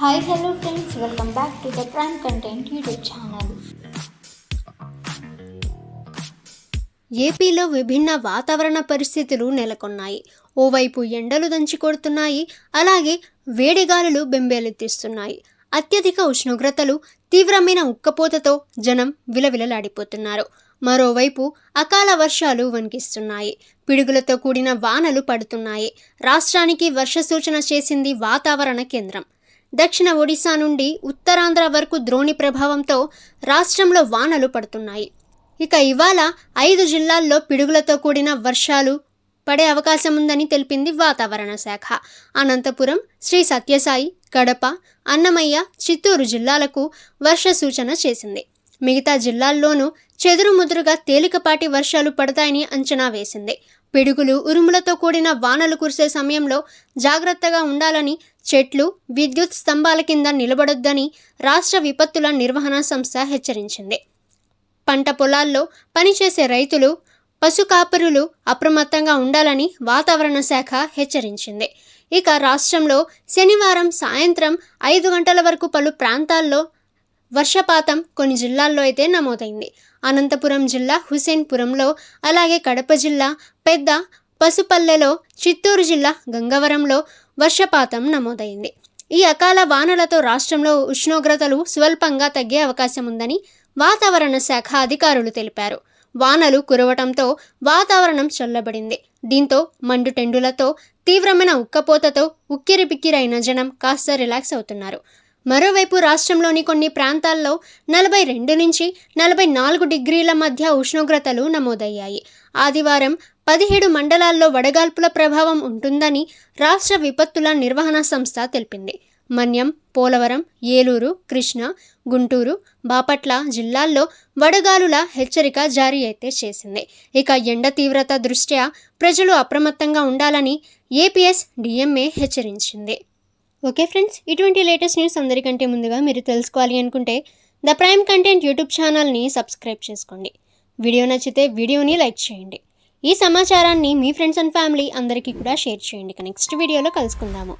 Hi, hello friends, welcome back to the Prime Content YouTube channel. ఏపీలో విభిన్న వాతావరణ పరిస్థితులు నెలకొన్నాయి. ఓవైపు ఎండలు దంచి కొడుతున్నాయి, అలాగే వేడిగాలులు బెంబేలెత్తిస్తున్నాయి. అత్యధిక ఉష్ణోగ్రతలు, తీవ్రమైన ఉక్కపోతతో జనం విలవిలలాడిపోతున్నారు. మరోవైపు అకాల వర్షాలు వణికిస్తున్నాయి, పిడుగులతో కూడిన వానలు పడుతున్నాయి. రాష్ట్రానికి వర్ష సూచన చేసింది వాతావరణ కేంద్రం. దక్షిణ ఒడిశా నుండి ఉత్తరాంధ్ర వరకు ద్రోణి ప్రభావంతో రాష్ట్రంలో వానలు పడుతున్నాయి. ఇక ఇవాళ 5 జిల్లాల్లో పిడుగులతో కూడిన వర్షాలు పడే అవకాశం ఉందని తెలిపింది వాతావరణ శాఖ. అనంతపురం, శ్రీ సత్యసాయి, కడప, అన్నమయ్య, చిత్తూరు జిల్లాలకు వర్ష సూచన చేసింది. మిగతా జిల్లాల్లోనూ చెదురుముదురుగా తేలికపాటి వర్షాలు పడతాయని అంచనా వేసింది. పిడుగులు, ఉరుములతో కూడిన వానలు కురిసే సమయంలో జాగ్రత్తగా ఉండాలని, చెట్లు, విద్యుత్ స్తంభాల కింద నిలబడొద్దని రాష్ట్ర విపత్తుల నిర్వహణ సంస్థ హెచ్చరించింది. పంట పొలాల్లో పనిచేసే రైతులు, పశుకాపరులు అప్రమత్తంగా ఉండాలని వాతావరణ శాఖ హెచ్చరించింది. ఇక రాష్ట్రంలో శనివారం సాయంత్రం 5 గంటల వరకు పలు ప్రాంతాల్లో వర్షపాతం కొన్ని జిల్లాల్లో అయితే నమోదైంది. అనంతపురం జిల్లా హుసేన్పురంలో, అలాగే కడప జిల్లా పెద్ద పసుపల్లెలో, చిత్తూరు జిల్లా గంగవరంలో వర్షపాతం నమోదైంది. ఈ అకాల వానలతో రాష్ట్రంలో ఉష్ణోగ్రతలు స్వల్పంగా తగ్గే అవకాశం ఉందని వాతావరణ శాఖ అధికారులు తెలిపారు. వానలు కురవటంతో వాతావరణం చల్లబడింది. దీంతో మండుటెండులతో, తీవ్రమైన ఉక్కపోతతో ఉక్కిరిబిక్కిరైన జనం కాస్త రిలాక్స్ అవుతున్నారు. మరోవైపు రాష్ట్రంలోని కొన్ని ప్రాంతాల్లో 42 నుంచి 44 డిగ్రీల మధ్య ఉష్ణోగ్రతలు నమోదయ్యాయి. ఆదివారం 17 మండలాల్లో వడగాల్పుల ప్రభావం ఉంటుందని రాష్ట్ర విపత్తుల నిర్వహణ సంస్థ తెలిపింది. మన్యం, పోలవరం, ఏలూరు, కృష్ణా, గుంటూరు, బాపట్ల జిల్లాల్లో వడగాలుల హెచ్చరిక జారీ అయితే చేసింది. ఇక ఎండ తీవ్రత దృష్ట్యా ప్రజలు అప్రమత్తంగా ఉండాలని ఏపీఎస్ డిఎంఏ హెచ్చరించింది. ఓకే ఫ్రెండ్స్, ఇటువంటి లేటెస్ట్ న్యూస్ అందరికంటే ముందుగా మీరు తెలుసుకోవాలి అనుకుంటే ద ప్రైమ్ కంటెంట్ యూట్యూబ్ ఛానల్ని సబ్స్క్రైబ్ చేసుకోండి. వీడియో నచ్చితే వీడియోని లైక్ చేయండి. ఈ సమాచారాన్ని మీ ఫ్రెండ్స్ అండ్ ఫ్యామిలీ అందరికీ కూడా షేర్ చేయండి. నెక్స్ట్ వీడియోలో కలుసుకుందాము.